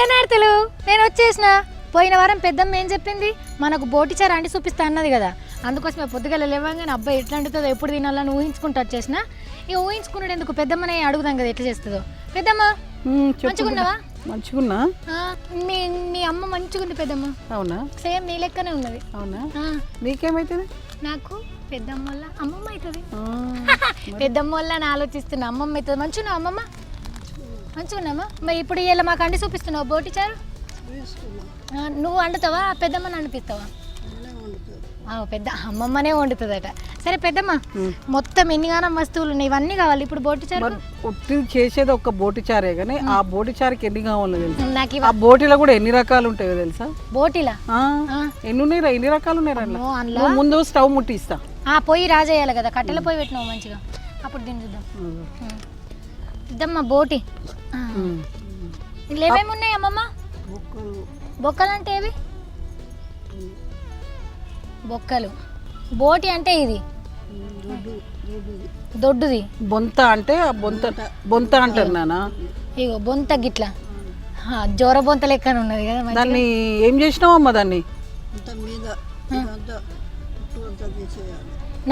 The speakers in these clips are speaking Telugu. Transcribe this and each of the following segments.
శనార్థులు నేను వచ్చేసిన. పోయిన వారం పెద్దమ్మ ఏం చెప్పింది, మనకు బోటిచారు అండి చూపిస్తా అన్నది కదా. అందుకోసమే పొద్దుగల లేవగానే అబ్బాయి ఎట్లా అంటుందో ఎప్పుడు తినాలని ఊహించుకుంటూ వచ్చేసిన. ఇక ఊహించుకున్నాడు ఎందుకు, పెద్దమ్మనే అడుగుదాం కదా ఎట్లా చేస్తుందో. పెద్దమ్మ మంచిగున్నావా? మంచిగున్నా. మీ అమ్మ మంచిగుంది పెద్దమ్మ. అవునా? సేమ్ నీ లెక్కనే ఉన్నది. అవునా? నీకేమైతుంది? నాకు పెద్దమ్మ వల్ల అమ్మమ్మ అవుతుంది. పెద్దమ్మ వల్ల అని ఆలోచిస్తున్నా, అమ్మమ్మ అవుతుంది. మంచిగా అమ్మమ్మ మంచిగున్నామా? మరి ఇప్పుడు ఇలా మాకు అండి చూపిస్తున్నావు బోటిచారు. నువ్వు వండుతావా, పెద్దమ్మని వండిపిస్తావా? పెద్ద అమ్మమ్మనే వండుతుందట. సరే పెద్దమ్మ, మొత్తం ఎన్నిగానం వస్తువులు ఉన్నాయి, ఇవన్నీ కావాలి ఇప్పుడు బోటిచారు. చేసేది ఒక బోటిచారే కానీ ఆ బోటిచారుకి ఎన్ని కావాలో తెలుసా? నాకు ఆ బోటిలో కూడా ఎన్ని రకాలు ఉంటాయో తెలుసా? బోటిలా ఎన్ని ఉన్నాయి, ఎన్ని రకాలు ఉన్నాయి. ముందు స్టవ్ ముట్టిస్తా. పొయ్యి రాజేయాలి కదా, కట్టెల పొయ్యి పెట్టినావు మంచిగా, అప్పుడు దీన్ని చూద్దాం. ఇద్దమ్మ బోటి ఇందులో ఏమేమి ఉన్నాయి అమ్మమ్మ? బొక్కలు అంటే ఏవి? బొక్కలు. బోటి అంటే ఇది దొడ్డుది. బొంత అంటే బొంత అంటారు నాన్న. ఇగో బొంత గిట్లా జోర బొంత లెక్కన ఉన్నది కదా. దాన్ని ఏం చేసినావు అమ్మ? దాన్ని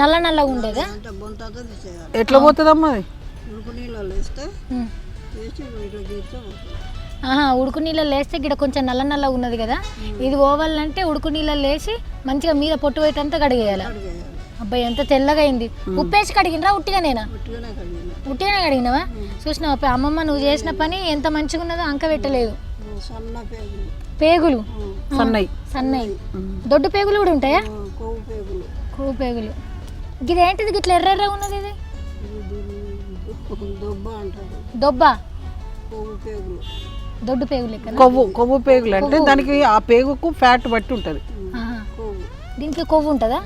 నల్ల నల్లగా ఉండేదా? ఎట్లా పోతుంది అమ్మ అది? ఉడుకు నీళ్ళలో వేస్తే గిడ కొంచెం నల్ల నల్లగా ఉన్నది కదా, ఇది ఓవాలంటే ఉడుకు నీళ్ళలో వేసి మంచిగా మీద పొట్టు పోయేటంతా కడిగేయాలి. అబ్బాయి ఎంత తెల్లగా అయింది. ఉప్పేసి కడిగినరా ఉట్టిగానేనా? ఉట్టిగానే కడిగినావా? చూసినావా అమ్మమ్మ నువ్వు చేసిన పని ఎంత మంచిగా ఉన్నదో, అంక పెట్టలేదు. పేగులు సన్నయి దొడ్డు పేగులు కూడా ఉంటాయా? కొవ్వు పేగులు. ఇదేంటిది గిట్ల ఎర్ర ఉన్నది? ఇది దొబ్బ దొడ్డు పేగులు లెక్క. కొవ్వు పేగులు అంటే దానికి ఆ పేగుకు ఫ్యాట్ బట్టి ఉంటది. దీనికి కొవ్వు ఉంటుందా?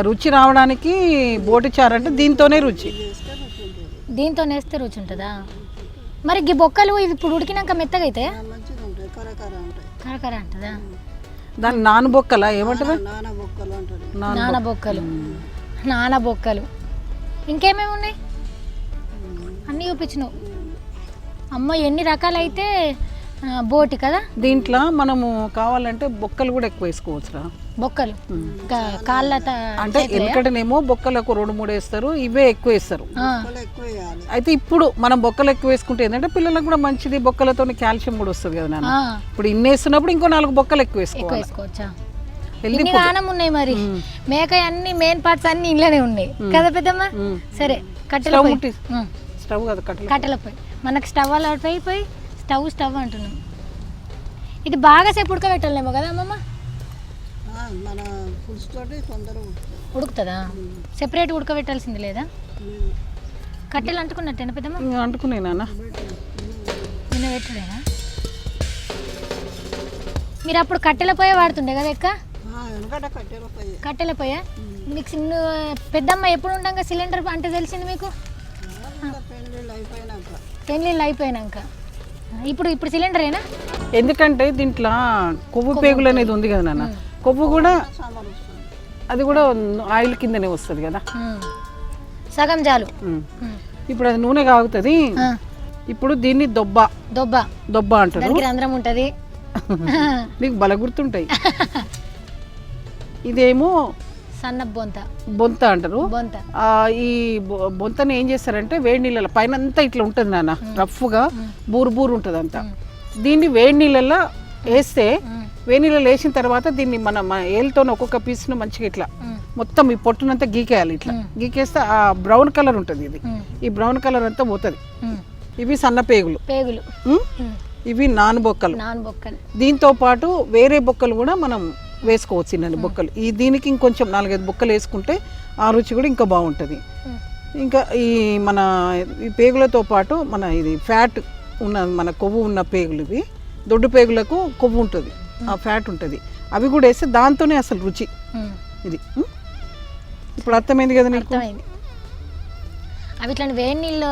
రుచి రావడానికి బోటిచారు అంటే దీంతోనే రుచి. దీంతో వేస్తే రుచి ఉంటుందా? మరి ఈ బొక్కలు ఇది ఇప్పుడు ఉడికినాక మెత్తగా అయితే కరకర అంటదా? దాని నానబొక్కలా ఏమంటారు? నానబొక్కలు. ఇంకేమేమి ఉన్నాయి? అన్నీ చూపించినావు అమ్మ. ఎన్ని రకాలైతే బోటి కదా. దీంట్లో మనము కావాలంటే బొక్కలు కూడా ఎక్కువ వేసుకోవచ్చురా. బొక్కలు కాళ్ళ అంటే ఎందుకంటేనేమో బొక్కలకు 2-3 వేస్తారు, ఇవే ఎక్కువ వేస్తారు. అయితే ఇప్పుడు మనం బొక్కలు ఎక్కువ వేసుకుంటే ఏంటంటే పిల్లలకు కూడా మంచిది, బొక్కలతో కాల్షియం కూడా వస్తుంది కదా నాన్న. ఇప్పుడు ఇన్ని వేస్తున్నప్పుడు ఇంకో 4 బొక్కలు ఎక్కువ వేసుకోవచ్చా? ఆనం ఉన్నాయి మరి. మేక అన్ని మెయిన్ పార్ట్స్ అన్ని ఇంట్లోనే ఉన్నాయి కదా పెద్దమ్మ. సరే కట్టెల స్టవ్ కదా, కట్టెల పొయ్యి. మనకు స్టవ్ అలా అయిపోయి స్టవ్ అంటున్నాం. ఇది బాగా సేపు ఉడకబెట్టాలేమో కదా అమ్మమ్మ? ఉడుకుతుందా? సెపరేట్ ఉడకబెట్టాల్సింది లేదా? కట్టెలు అంటుకున్నట్టేనా పెద్దమ్మ? అంటుకునేనా నిన్న పెట్టడేనా? మీరు అప్పుడు కట్టెల పొయ్యి వాడుతుండే కదా ఎక్క? కట్టెల పొయ్య. మీకు పెద్దమ్మ ఎప్పుడు ఉండగా సిలిండర్ అంటే తెలిసింది మీకు? పెళ్ళిళ్ళు అయిపోయినాక. ఇప్పుడు సిలిండరేనా? ఎందుకంటే దీంట్లో కొవ్వు పేగులు అనేది ఉంది కదా నాన్న. కొవ్వు కూడా అది కూడా ఆయిల్ కిందనే వస్తుంది కదా, సగం చాలు. ఇప్పుడు అది నూనె కాగుతుంది. ఇప్పుడు దీన్ని దొబ్బ అంటారు. రంధ్రం ఉంటది, నీకు బల గుర్తుంటాయి. ఇదేమో సన్న బొంత అంటారు. ఈ బొంతని ఏం చేస్తారంటే వేడి నీళ్ళ పైన అంతా ఇట్లా ఉంటుంది నాన్న, రఫ్గా బూరు ఉంటుంది అంతా. దీన్ని వేడి నీళ్ళల్లో వేస్తే, వేడి నీళ్ళలో వేసిన తర్వాత దీన్ని మన ఏళ్ళతో ఒక్కొక్క పీస్ను మంచిగా ఇట్లా మొత్తం ఈ పొట్టునంతా గీకేయాలి. ఇట్లా గీకేస్తే ఆ బ్రౌన్ కలర్ ఉంటుంది. ఇది ఈ బ్రౌన్ కలర్ అంతా పోతుంది. ఇవి సన్న పేగులు. ఇవి నానబొక్కలు. దీంతో పాటు వేరే బొక్కలు కూడా మనం వేసుకోవచ్చు, ఇన్ని బొక్కలు. దీనికి ఇంకొంచెం 4-5 బొక్కలు వేసుకుంటే ఆ రుచి కూడా ఇంకా బాగుంటుంది. ఇంకా ఈ పేగులతో పాటు మన ఇది ఫ్యాట్ ఉన్న, మన కొవ్వు ఉన్న పేగులు, ఇవి దొడ్డు పేగులకు కొవ్వు ఉంటుంది, ఆ ఫ్యాట్ ఉంటుంది. అవి కూడా వేస్తే దాంతోనే అసలు రుచి. ఇది ఇప్పుడు అర్థమైంది కదా నీకు? అవి ఇట్లా వేడి నీళ్ళు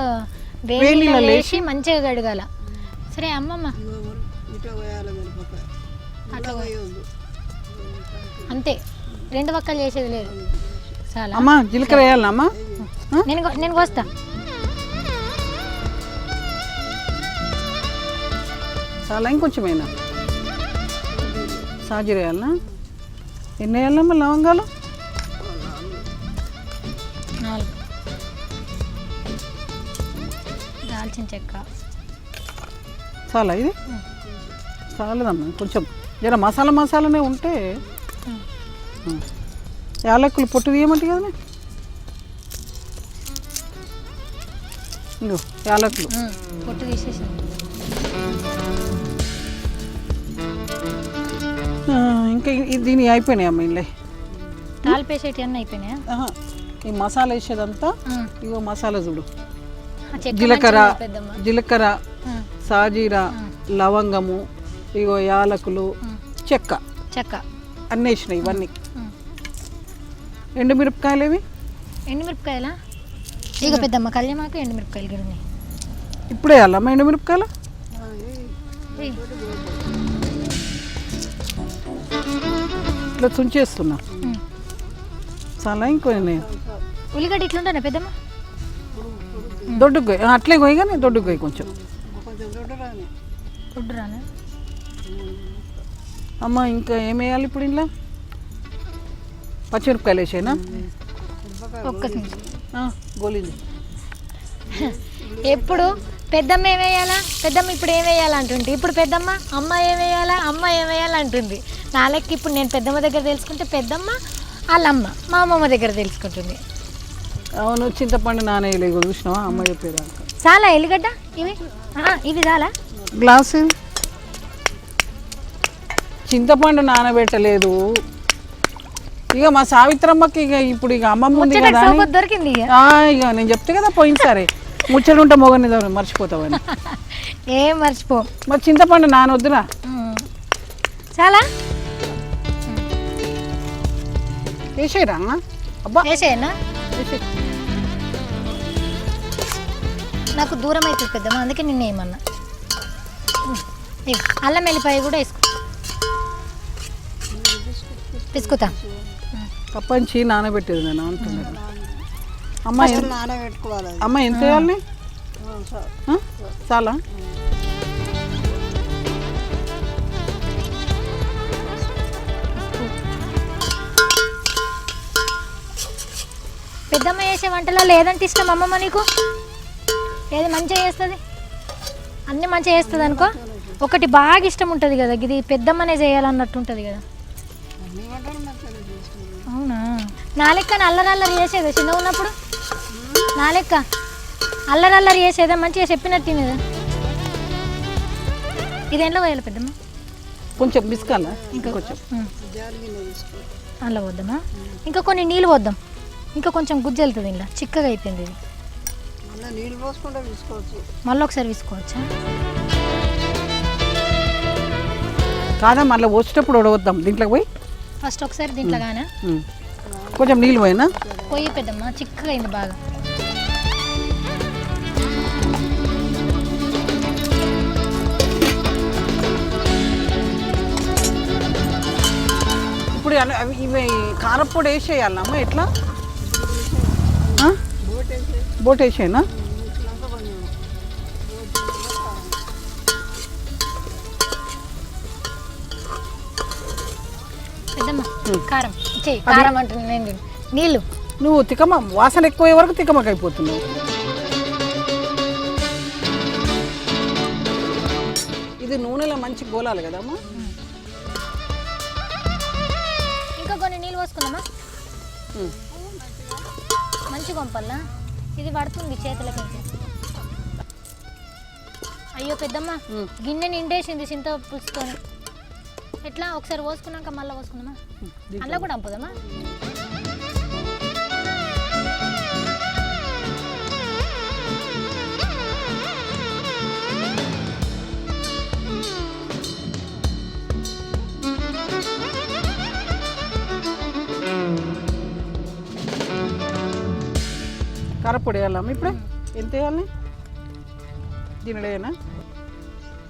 వేసి మంచిగా కడగాల. సరే అమ్మమ్మ, అంతే, 2 పక్కలు చేసేది లేదు. చాలా అమ్మా, జీలకర్ర వేయాలమ్మా. నేను వస్తా. చాలా ఇంకొంచెమేనా సాజీర వేయాలనా ఎన్ని వేయాలమ్మా లవంగాలు 4 దాల్చిన చెక్క చాలా ఇది చాలదమ్మా కొంచెం జర మసాలానే ఉంటే యాలక్కులు పొట్టు తీయమంటే కదా ఇంకో యాలక్కులు పొట్టు తీసేసి ఇంకా దీని అయిపోయినాయి అమ్మ ఇల్లే తాలిపేసేటి అన్నీ అయిపోయినాయా ఈ మసాలా వేసేదంతా ఇగో మసాలా చూడు చెక్క జీలకర్ర సాజీరా లవంగము ఇగో యాలకులు చెక్క అన్నీ వేసినాయి ఇవన్నీ ఎండుమిరపకాయలు ఇవి ఎండుమిరపకాయలా ఇక పెద్దమ్మ కళ్యామాకు ఎండుమిరపకాయలు కూడా ఉన్నాయి ఇప్పుడే వేయాలమ్మా ఎండుమిరపకాయలు ఇట్లా తుంచేస్తున్నా చాలా ఇంకో ఉల్లిగడ్డ ఇట్లుంటానా పెద్దమ్మ దొడ్డుకు పోయి అట్లే పోయి కానీ దొడ్డుకు పోయి కొంచెం దొడ్డు రానా అమ్మ ఇంకా ఏం వేయాలి ఇప్పుడు ఇంట్లో పచ్చిమిరపకాయలు వేసేనా ఒక్క నిమిషం గోలింది ఎప్పుడు పెద్దమ్మ ఏం వేయాలా పెద్దమ్మ ఇప్పుడు ఏం వేయాలంటుంది ఇప్పుడు పెద్దమ్మ అమ్మ ఏం వేయాలా అమ్మ ఏం వేయాలంటుంది నా లెక్క ఇప్పుడు నేను పెద్దమ్మ దగ్గర తెలుసుకుంటే పెద్దమ్మ వాళ్ళమ్మ మా అమ్మమ్మ దగ్గర తెలుసుకుంటుంది అవును చింతపండు నానేయలేదు చూసినావా అమ్మ చెప్పేదాకా చాలా ఎల్లిగడ్డ ఇవి ఇవి చాలా గ్లాసు చింతపండు నానబెట్టలేదు ఇక మా సావిత్రమ్మకి ఇక ఇప్పుడు ఇక అమ్మమ్మ ఉంది కదా దొరికింది ఇక నేను చెప్తే కదా పోయింది సరే ముచ్చడు ఉంటే మొగని మర్చిపోతావని ఏం మర్చిపో మరి చింతపండు నానొద్దురా చాలా వేసేయరా అబ్బా వేసేయనా నాకు దూరం అవుతుంది పెద్దమ్మ అందుకే నిన్న ఏమన్నా అల్లం వెల్లిపాయ కూడా వేసుకో తీసుకుతా కప్పంచి నానబెట్టేది నేను అంటున్నాను అమ్మ ఎంత వేయాలి చాలా పెద్దమ్మ చేసే వంటలో ఏదంటే ఇష్టం అమ్మమ్మ నీకు ఏది మంచిగా చేస్తుంది అన్నీ మంచిగా చేస్తుంది అనుకో ఒకటి బాగా ఇష్టం ఉంటుంది కదా ఇది పెద్దమ్మనే చేయాలన్నట్టు ఉంటుంది కదా అవునా నా లెక్క అల్లరల్లరి చేసేదా చిన్న ఉన్నప్పుడు నా లెక్క అల్లరల్లరి చేసేదా మంచిగా చెప్పినట్టు తినేదా ఇది ఎంట్లో పోయాలి పెద్దమ్మ కొంచెం బిస్కాలా ఇంకా కొంచెం అలా పోద్దామా ఇంకా కొన్ని నీళ్ళు పోద్దాం ఇంకా కొంచెం గుజ్జు వెళ్తుంది ఇలా చిక్కగా అయిపోయింది ఇది మళ్ళీ ఒకసారి తీసుకోవచ్చా కాదా మళ్ళీ వచ్చేటప్పుడు ఉడవద్దాం దీంట్లోకి పోయి ఫస్ట్ ఒకసారి దీంట్లో కానీ కొంచెం నీళ్ళు పోయినా పోయి పెద్దమ్మ చిక్కగా అయింది బాగా ఇప్పుడు ఇవి కారపొడి వేసేయాలమ్మా ఎట్లా బోట్ వేసేనా పెద్దమ్మ కారం కారం అంటున్నా నేను నీళ్ళు నువ్వు తికమ వాసన ఎక్కువ వరకు తికమక అయిపోతున్నావు ఇది నూనెలో మంచి గోలాలి కదమ్మా ఇంకా కొన్ని నీళ్ళు పోసుకుందామా మంచి కొంపల్లా ఇది పడుతుంది చేతులకి అయ్యో పెద్దమ్మ గిన్నె నిండేసింది చింత పులుసుకొని ఎట్లా ఒకసారి పోసుకున్నాక మళ్ళీ పోసుకుందామా అలా కూడా అంపుదామా కారపొడి వేయాలమ్మా ఇప్పుడే ఎంత వేయాలి దీనిడేనా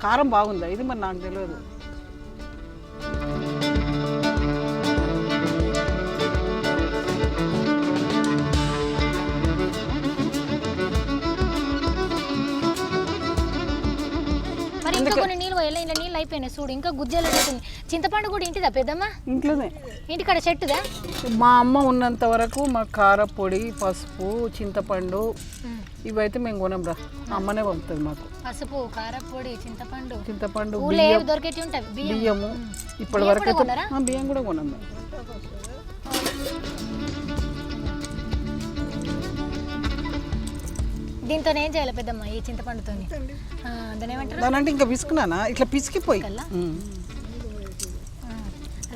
కారం బాగుందా ఇది మరి నాకు తెలియదు మరి ఇంకా కొన్ని నీళ్ళు పోయాలి ఇలా అయిపోయినాయి చూడు, ఇంకా గుజ్జలు ఉంటుంది. చింతపండు కూడా ఇంటిదా పెద్దమ్మ? ఇంట్లోనే, ఇంటికాడ చెట్టుదా? మా అమ్మ ఉన్నంత వరకు మా కారపొడి, పసుపు, చింతపండు ఇవైతే మేము కొనంరా, అమ్మనే పంపుతుంది మాకు. పసుపు, కారపొడి, చింతపండు ఊళ్ళో ఏవి దొరికేటి ఉంటాయి. బియ్యము ఇప్పటి వరకు అయితే బియ్యం కూడా కొనం మేము. దీంతో ఏం చేయాలి పెద్దమ్మ ఈ చింతపండుతో? దాని ఏమంటారు? దాని అంటే ఇంకా పిసుకున్నానా ఇట్లా పిసికిపోయి.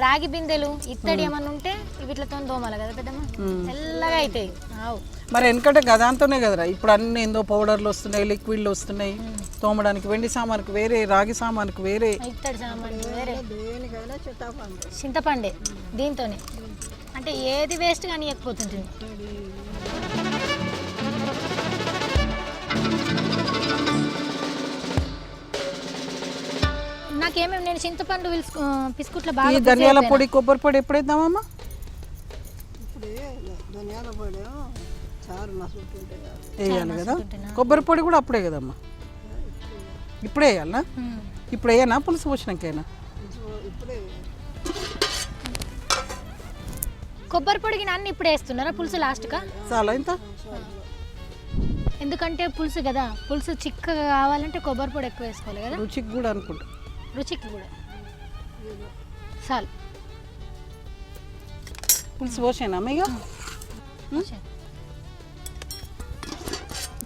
రాగి బిందెలు ఇత్తడి ఏమన్నా ఉంటే వీటితో దోమాలి కదా పెద్దమ్మ, తెల్లగా అవుతాయి. మరి ఎందుకంటే గదాంతోనే కదరా ఇప్పుడు అన్ని ఏందో పౌడర్లు వస్తున్నాయి, లిక్విడ్లు వస్తున్నాయి తోమడానికి. వెండి సామానికి వేరే, రాగి సామానికి వేరే, ఇత్తడి సామానికి వేరే. చింతపండే దీంతోనే, అంటే ఏది వేస్ట్ కానీ ఎక్కుపోతుంటుంది. నాకేమేమి నేను చింతపండు బిస్కుట్లో బాగా. ధనియాల పొడి, కొబ్బరి పొడి ఎప్పుడు వేద్దామమ్మా? వేయాలి కదా. కొబ్బరి పొడి కూడా అప్పుడే కదమ్మా? ఇప్పుడే వేయాలనా? ఇప్పుడు వేయనా పులుసు పోసినాకైనా? కొబ్బరి పొడికి అన్ని ఇప్పుడు వేస్తున్నారా పులుసు లాస్ట్గా? చాలా ఇంత, ఎందుకంటే పులుసు కదా, పులుసు చిక్కగా కావాలంటే కొబ్బరి పొడి ఎక్కువ వేసుకోవాలి కదా. రుచికి కూడా అనుకుంటా, రుచికి కూడా చాలు. పులుసు పోసేనా ఇక?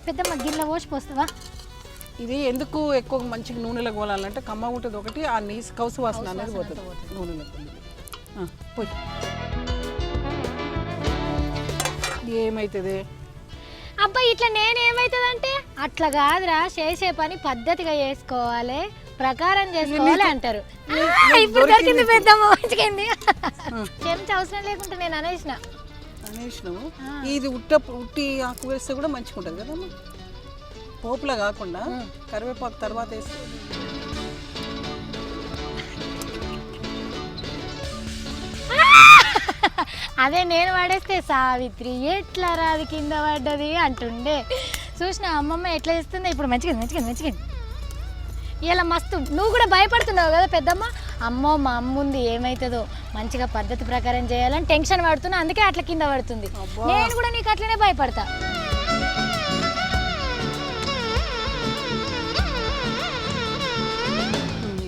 పెద్దమ్మ గిన్నె పోస్తావా? ఇది ఎందుకు ఎక్కువ మంచిగా నూనెలో పోలాలంటే కమ్మగా ఉంటుంది ఒకటి, ఆ నీసు కౌసు వాసన అనేది పోతుంది నూనెలో పోయి. ఏమవుతుంది అబ్బా ఇట్లా నేనేమవుతుందంటే అట్లా కాదురా, చేసే పని పద్ధతిగా చేసుకోవాలి, ప్రకారం చేసుకోవాలి అంటారు. ఇప్పుడు దొరికింది పెద్దమ్మ, మంచిగా చెంచా అవసరం లేకుండా నేను అనేసినావు. ఇది ఉట్టి ఆకు వేస్తే కూడా మంచిగా ఉంటుంది కదమ్మా, పోపులా కాకుండా కరివేపాకు తర్వాత వేస్తే. అదే నేను పడేస్తే సావిత్రి ఎట్లా రాది కింద పడ్డది అంటుండే. చూసిన అమ్మమ్మ ఎట్లా చేస్తుందో ఇప్పుడు. మంచిగా ఇలా మస్తు. నువ్వు కూడా భయపడుతున్నావు కదా పెద్దమ్మ, అమ్మో మా అమ్మ ఉంది ఏమవుతుందో, మంచిగా పద్ధతి ప్రకారం చేయాలని టెన్షన్ పడుతున్నా, అందుకే అట్లా కింద పడుతుంది. నేను కూడా నీకు అట్లనే భయపడతా.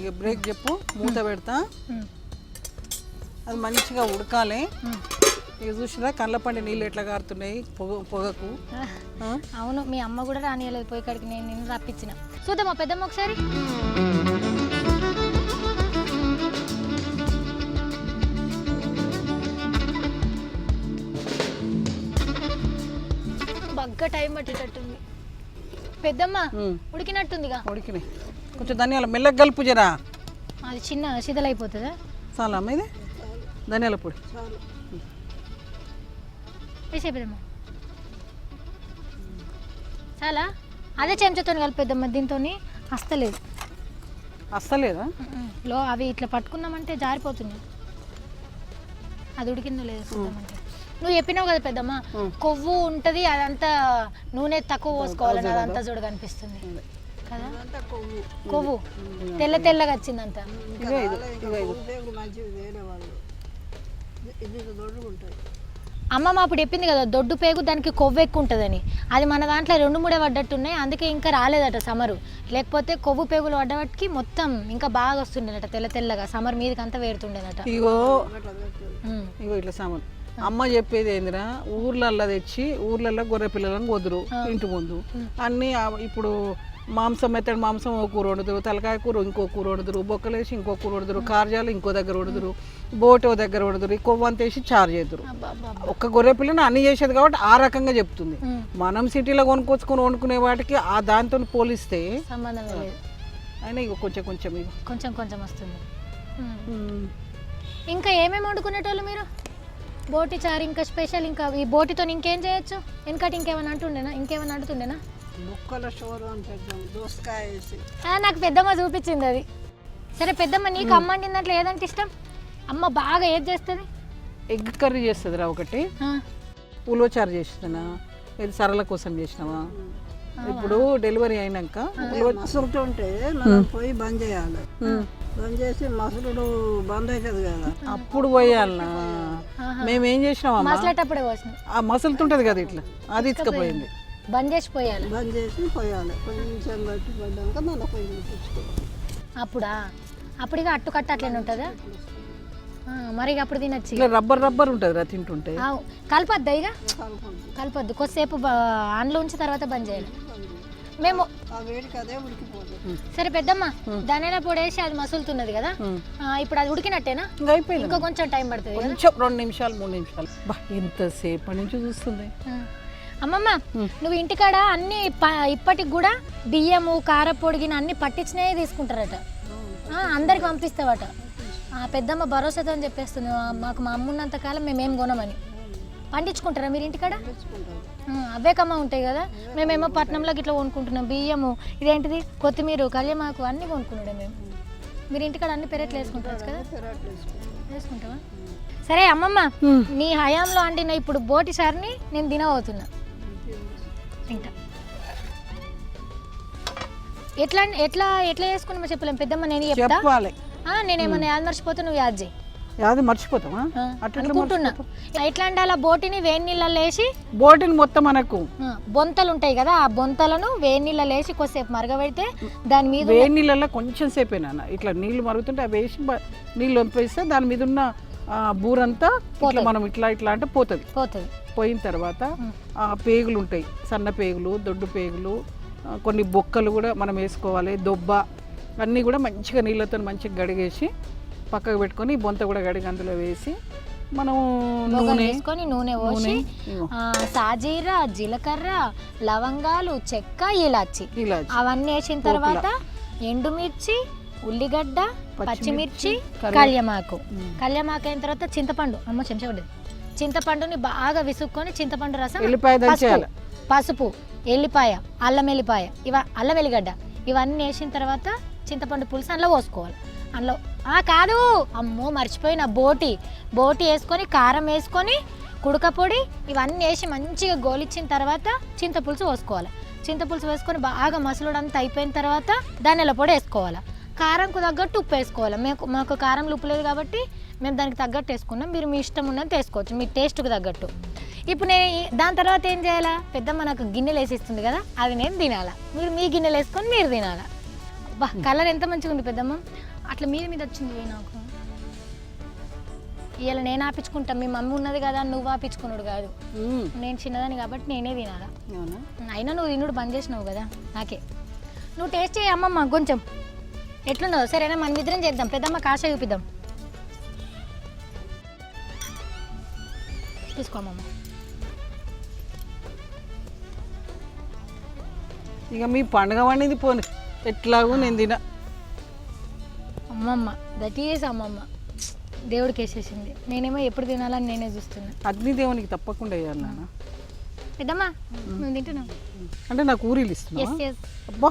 ఇక బ్రేక్ చెప్పు, మూత పెడతా, అది మంచిగా ఉడకాలి. ఇక చూసినా కళ్ళపండి నీళ్ళు ఎట్లా కారుతున్నాయి పొగకు. అవును, మీ అమ్మ కూడా రానియలేదు పోయి కాడికి, నేను రప్పించిన. చూద్దామా పెద్దమ్మ ఒకసారి? బాగా టైం పట్టేటట్టుంది పెద్దమ్మ. ఉడికినట్టుందిగా? ఉడికినాయి. కొంచెం ధనియాల మెల్లగా కలుపు జరా, అది చిన్న శిథలైపోతుందా? చాలా అమ్మ ఇది ధనియాల పొడి వేసే పెద్దమ్మ. చాలా అదే చెంచాతో కలిపేద్దమ్మ, దీంతో అస్తలేదు. అస్తలేదా? అవి ఇట్లా పట్టుకున్నామంటే జారిపోతున్నాయి. అది ఉడికిందో లేదో చూద్దామంటే. నువ్వు చెప్పినావు కదా పెద్దమ్మ, కొవ్వు ఉంటుంది, అదంతా నూనె తక్కువ పోసుకోవాలని అదంతా చూడ కనిపిస్తుంది కదా. కొవ్వు తెల్లగా వచ్చిందంతా. అమ్మమ్మ అప్పుడు చెప్పింది కదా దొడ్డు పేగు దానికి కొవ్వు ఎక్కువ ఉంటుందని. అది మన దాంట్లో 2-3 పడ్డట్టున్నాయి, అందుకే ఇంకా రాలేదట సమరు. లేకపోతే కొవ్వు పేగులు పడ్డవాటికి మొత్తం ఇంకా బాగా వస్తుండేనట, తెల్లగా సమర్ మీదకి అంతా వేరుతుండేనట. ఇగో ఇట్లా సామాన్ అమ్మ చెప్పేది ఏందిరా, ఊర్లల్లో తెచ్చి ఊర్లలో గొర్రె పిల్లలను వదురు ఇంటి ముందు అన్నీ. ఇప్పుడు మాంసం మెత్తడి మాంసం ఓ కూర వండుదురు, తలకాయ కూర ఇంకో కూర వండుదురు, బొక్కలేసి ఇంకో కూర వండుదురు, కార్యాలు ఇంకో దగ్గర వండుదురు, బోట్ ఓ దగ్గర వండుదురు, కొవ్వు అంత వేసి చారు చేదురు. ఒక్క గొర్రె పిల్లని అన్ని చేసేది కాబట్టి ఆ రకంగా చెప్తుంది. మనం సిటీలో కొనుక్కొచ్చుకొని వండుకునే వాటికి ఆ దాంతో పోలిస్తే సంబంధం లేదు. అయినా ఇక కొంచెం వస్తుంది. ఇంకా ఏమేమి వండుకునేటోళ్ళు మీరు? బోటి చారు ఇంకా స్పెషల్. ఇంకా ఈ బోటితో ఇంకేం చేయొచ్చు? వెనకటి ఇంకేమైనా అంటుండేనా? నాకు పెద్దమ్మ చూపించింది అది. సరే పెద్దమ్మ, నీకు అమ్మ వండిన దాంట్లో ఏదంటే ఇష్టం? అమ్మ బాగా ఏది చేస్తుంది? ఎగ్ కర్రీ చేస్తుంది రా ఒకటి, ఉలవచారు చేస్తున్నా, ఇది సరళ కోసం చేసినావా? ఇప్పుడు డెలివరీ అయినాక ఉంటే పోయి బంద్ చేయాలి, బంద్ చేసి మసలుడు బంద్ అవుతుంది కదా. అప్పుడు పోయాలనా? మేము ఏం చేసినామమ్మా, మసలేటప్పుడే పోసిన ఆ మసలుతుంటది కదా ఇట్లా, అది ఇసుకపోయింది. బంద్ చేసి పోయాలి. బంద్ చేసి పోయాలి. కొంచెం బట్టి పడ్డాక మళ్ళీ పొయ్యి తెచ్చుకోవాలి. అప్పుడా? అప్పుడు ఇక అట్టు కట్ట అట్లనే ఉంటుందా? మరి ఇక అప్పుడు తినచ్చు. ఇట్లా రబ్బర్ రబ్బర్ ఉంటుంది రా తింటుంటే. కలపద్దా ఇక? కలపద్దు. కొద్దిసేపు ఆన్లో ఉంచి తర్వాత బంద్ చేయాలి. మేము ఆ వేడికి అదే ఉడికిపోతుంది. సరే పెద్దమ్మ, దానైనా పొడేసి అది మసులుతున్నది కదా, ఇప్పుడు అది ఉడికినట్టేనా? ఇంకా అయిపోయింది. ఇంకా కొంచెం టైం పడుతుంది కదా? కొంచెం 2 నిమిషాలు 3 నిమిషాలు. బా ఎంతసేపటి నుంచి చూస్తుంది. అమ్మమ్మ, నువ్వు ఇంటికాడ అన్ని ఇప్పటికి కూడా బియ్యము కారపొడిగిన అన్ని పట్టించినవి తీసుకుంటారట, అందరికి పంపిస్తావట. పెద్దమ్మ భరోసాతో అని చెప్పేస్తుంది, మాకు మా అమ్మ ఉన్నంత కాలం మేమేం కొనమని. పండించుకుంటారా మీరు ఇంటికాడ? అవే కమ్మ ఉంటాయి కదా. మేమేమో పట్నంలోకి ఇట్లా కొనుక్కుంటున్నాం బియ్యము, ఇదేంటిది కొత్తిమీర కళ్యామాకు అన్నీ కొనుక్కున్నాడే మేము. మీరు ఇంటికాడ అన్ని పెరట్లు వేసుకుంటారు కదా? వేసుకుంటావా? సరే అమ్మమ్మ, నీ హయాంలో అండిన ఇప్పుడు బోటి సార్ని నేను తినబోతున్నా. తింటా. ఎట్లా ఎట్లా ఎట్లా చేసుకున్నామో చెప్పలేం పెద్దమ్మ, నేను చెప్తా. నేనేమన్నా యాద్ మర్చిపోతే నువ్వు యాద్ చేయి. యాది మర్చిపోతామా? అనుకుంటున్నా. ఎట్లా అండాల, బోటిని వేడి నీళ్ళలో వేసి, బోటిని మొత్తం మనకు బొంతలు ఉంటాయి కదా, ఆ బొంతలను వేడి నీళ్ళలో వేసి కొద్దిసేపు మరగబెడితే దాని మీద వేడి నీళ్ళలో కొంచెం సేపేనా ఇట్లా నీళ్ళు మరుగుతుంటే అవి వేసి నీళ్ళు వంపేస్తే దాని మీద ఉన్న బూరంతా ఇట్లా మనం ఇట్లా ఇట్లా అంటే పోతుంది. పోయిన తర్వాత ఆ పేగులు ఉంటాయి, సన్న పేగులు, దొడ్డు పేగులు, కొన్ని బొక్కలు కూడా మనం వేసుకోవాలి. దొబ్బ అన్నీ కూడా మంచిగా నీళ్ళతో మంచిగా గడిగేసి పక్కకు పెట్టుకొని బొంత కూడా గడిగి అందులో వేసి మనం నూనె పోసి సాజీరా, జీలకర్ర, లవంగాలు, చెక్క, ఇలాచి అవన్నీ వేసిన తర్వాత ఎండుమిర్చి, ఉల్లిగడ్డ, పచ్చిమిర్చి, కళ్యామాకు అయిన తర్వాత చింతపండు, అమ్మ చెంచబడ్డది, చింతపండుని బాగా విసుక్కొని చింతపండు రసం, పసుపు, ఎల్లిపాయ, అల్లం వెల్లిపాయ, అల్లం వెల్లిగడ్డ ఇవన్నీ వేసిన తర్వాత చింతపండు పులుసు అందులో పోసుకోవాలి. అందులో కాదు అమ్మో మర్చిపోయిన బోటి వేసుకొని కారం వేసుకొని కుడకపొడి ఇవన్నీ వేసి మంచిగా గోలిచ్చిన తర్వాత చింతపులుసు పోసుకోవాలి. చింతపులుసు వేసుకొని బాగా మసలుడంతా అయిపోయిన తర్వాత ధనియాల పొడి వేసుకోవాలి. కారంకు తగ్గట్టు ఉప్పు వేసుకోవాలి. మాకు కారంలో ఉప్పు లేదు కాబట్టి మేము దానికి తగ్గట్టు వేసుకున్నాం. మీరు మీ ఇష్టం ఉన్నది వేసుకోవచ్చు, మీ టేస్ట్కి తగ్గట్టు. ఇప్పుడు నేను దాని తర్వాత ఏం చేయాలా, పెద్దమ్మ నాకు గిన్నెలు వేసిస్తుంది కదా, అది నేను తినాలా, మీరు మీ గిన్నెలు వేసుకొని మీరు తినాలా. బా కలర్ ఎంత మంచిగా ఉంది పెద్దమ్మ, అట్లా మీద వచ్చింది నాకు. ఇవాళ నేను ఆపించుకుంటా, మీ మమ్మీ ఉన్నది కదా నువ్వు ఆపించుకున్నాడు కాదు, నేను చిన్నదాన్ని కాబట్టి నేనే తినాలా. అయినా నువ్వు తినుడు బంద్ చేసినావు కదా నాకే. నువ్వు టేస్ట్ చేయి అమ్మమ్మ కొంచెం ఎట్లున్నావు. సరేనా, మన ఇద్దరం చేద్దాం. పెద్దమ్మ కాష చూపిద్దాం. తీసుకో అమ్మమ్మ. ఇక మీ పండుగ వండింది పోను, ఎట్లాగూ నేను తిన. అమ్మమ్మ దట్ ఈస్ అమ్మమ్మ దేవుడికి వేసేసింది, నేనేమో ఎప్పుడు తినాలని నేనే చూస్తున్నా. అగ్నిదేవునికి తప్పకుండా వేయాలి నాన్న. పెద్దమ్మా నువ్వు తింటున్నావు అంటే నాకు ఊరిలు ఇస్తున్నా. అబ్బా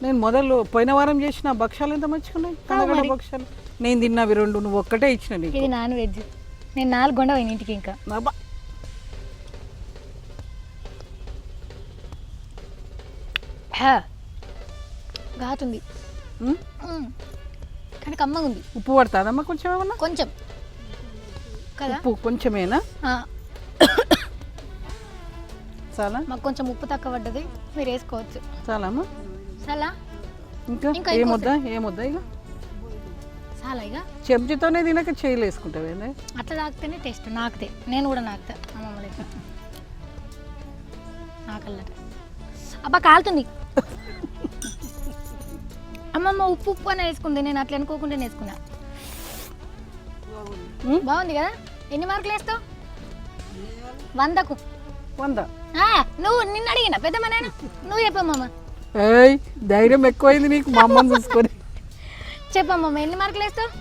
నేను మొదలు పోయిన వారం చేసిన భక్షాలు ఎంత మంచిగా ఉన్నాయి, కందగడ్డ భక్షాలు. నేను తిన్నవి 2, నువ్వు ఒక్కటే ఇచ్చిన. నీకు ఇది నాన్ వెజ్, నేను 4 గొండ పోయిన ఇంటికి. ఇంకా ఘాతుంది కానీ కమ్మగా ఉంది. ఉప్పు పడుతుందమ్మా కొంచెం, ఏమన్నా కొంచెం కదా, ఉప్పు కొంచెమేనా? చాలా, మాకు కొంచెం ఉప్పు తక్కువ పడ్డది, మీరు వేసుకోవచ్చు. చాలా అమ్మా, చాలా. ఇంకా ఏమొద్దా ఇక చాలా. ఇక చెంచుతోనే తినక చేయలు వేసుకుంటావే, అట్లా తాకితేనే టేస్ట్. నాకుతే నేను కూడా నాకుతా అమ్మమ్మ లెక్క. నాకల్లట అబ్బా కాలుతుంది. అమ్మమ్మ ఉప్పు అని వేసుకుంది, నేను అట్లా అనుకోకుండా వేసుకున్నా. బాగుంది కదా. ఎన్ని మార్కులు వేస్తావు? 100కు 100. నువ్వు నిన్ను అడిగిన పెద్దమ్మ, నేను నువ్వు చెప్పమ్మమ్మ. ధైర్యం ఎక్కువైంది నీకు మా అమ్మని చూసుకొని. చెప్పమ్మమ్మ ఎన్ని మార్కులు వేస్తావు?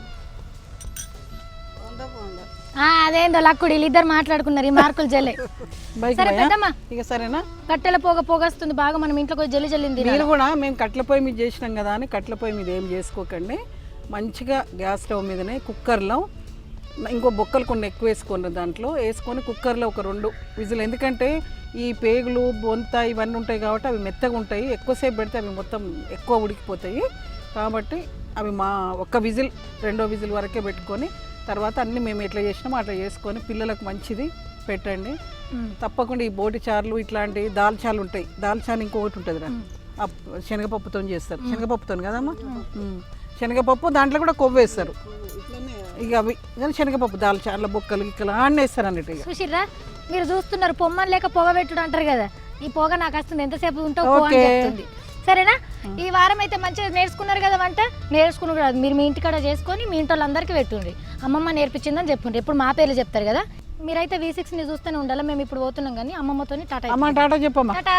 అదేందో లక్కుడు వీళ్ళిద్దరు మాట్లాడుకున్నారు, ఈ మార్కులు జల్లే. సరే పెద్దమ్మ ఇక సరేనా. కట్టెల పొగస్తుంది బాగా, మనం ఇంట్లో జల్లింది. మీరు కూడా మేము కట్టెల పొయ్యి మీద చేసినాం కదా అని కట్టెల పొయ్యి మీద ఏం చేసుకోకండి. మంచిగా గ్యాస్ స్టవ్ మీదనే కుక్కర్లో ఇంకో బొక్కలు కొన్ని ఎక్కువ వేసుకోండి, దాంట్లో వేసుకొని కుక్కర్లో ఒక 2 విజిల్. ఎందుకంటే ఈ పేగులు బొంత ఇవన్నీ ఉంటాయి కాబట్టి అవి మెత్తగా ఉంటాయి, ఎక్కువసేపు పెడితే అవి మొత్తం ఎక్కువ ఉడికిపోతాయి. కాబట్టి అవి మా ఒక్క విజిల్ 2వ విజిల్ వరకే పెట్టుకొని తర్వాత అన్ని మేము ఎట్లా చేసినామో అట్లా చేసుకొని పిల్లలకు మంచిది పెట్టండి. తప్పకుండా ఈ బోటి చారులు ఇట్లాంటి దాల్చాలు ఉంటాయి. దాల్చాలు ఇంకొకటి ఉంటుంది రా, శనగపప్పుతో చేస్తారు. శనగపప్పుతో కదమ్మా, శనగపప్పు దాంట్లో కూడా కొవ్వు వేస్తారు. ఇక అవి కానీ శనగపప్పు దాల్చాల బొక్కలు ఇక్కడ ఆడేస్తారు అన్నట్టు. ఇక చూసిర్రా, మీరు చూస్తున్నారు పొమ్మని లేక పొగ పెట్టుడు అంటారు కదా, ఈ పొగ నాకు వస్తుంది, ఎంతసేపు ఉంటావు అని చెప్తుంది. సరేనా? ఈ వారం అయితే మంచిగా నేర్చుకున్నారు కదా వంట. నేర్చుకున్నారు కదా, మీరు మీ ఇంటికాడ చేసుకొని మీ ఇంటి వాళ్ళందరికీ పెట్టుండ్రి. అమ్మమ్మ నేర్పించిందని చెప్పుండ్రి. ఇప్పుడు మా పేర్లు చెప్తారు కదా. మీరైతే V6ని చూస్తూనే ఉండాలి. మేము ఇప్పుడు పోతున్నాం కానీ అమ్మమ్మతోని టాటా. అమ్మ టాటా చెప్పమ్మా. టాటా.